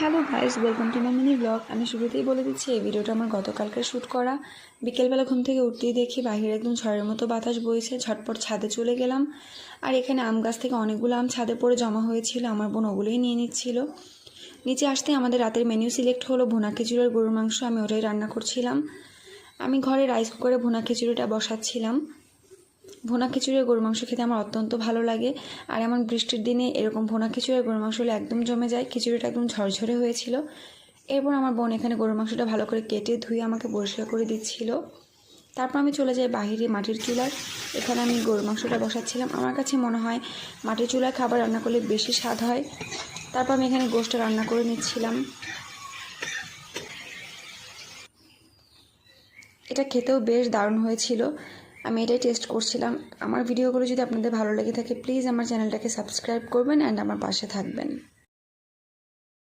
Hello guys, welcome to my mini blog. আমি শুরুতেই বলে দিচ্ছি এই ভিডিওটা আমার গতকালকে শ্যুট করা। বিকেলবেলা ঘুম থেকে উঠতেই দেখি বাইরে একদম ঝড়ের মতো বাতাস বইছে। ঝটপট ছাদে চলে গেলাম। আর এখানে আম গাছ থেকে অনেকগুলো আম ছাদে পড়ে জমা হয়েছিল, আমার বোন ওগুলোই নিয়ে নিচ্ছিল। নিচে আসতে আমাদের রাতের মেনু সিলেক্ট হলো ভুনা খিচুড়ির গরুর মাংস। আমি ওটাই রান্না করছিলাম। আমি ঘরে রাইস কুকারে ভুনা খিচুড়িটা বসাচ্ছিলাম। ভুনা খিচুড়ি গরুর মাংস খেতে আমার অত্যন্ত ভালো লাগে। আর এমন বৃষ্টির দিনে এরকম ভুনা খিচুড়ি গরুর মাংস হলে একদম জমে যায়। খিচুড়িটা একদম ঝরঝরে হয়েছিল। এরপর আমার বোন এখানে গরুর মাংসটা ভালো করে কেটে ধুয়ে আমাকে পরিষ্কার করে দিচ্ছিল। তারপর আমি চলে যাই বাহিরে মাটির চুলার। এখানে আমি গরুর মাংসটা বসাচ্ছিলাম। আমার কাছে মনে হয় মাটির চুলায় খাবার রান্না করলে বেশি স্বাদ হয়। তারপর আমি এখানে গোশটা রান্না করে নিচ্ছিলাম। এটা খেতেও বেশ দারুণ হয়েছিল। আমি এটাই টেস্ট করছিলাম। আমার ভিডিওগুলো যদি আপনাদের ভালো লেগে থাকে প্লিজ আমার চ্যানেলটাকে সাবস্ক্রাইব করবেন অ্যান্ড আমার পাশে থাকবেন।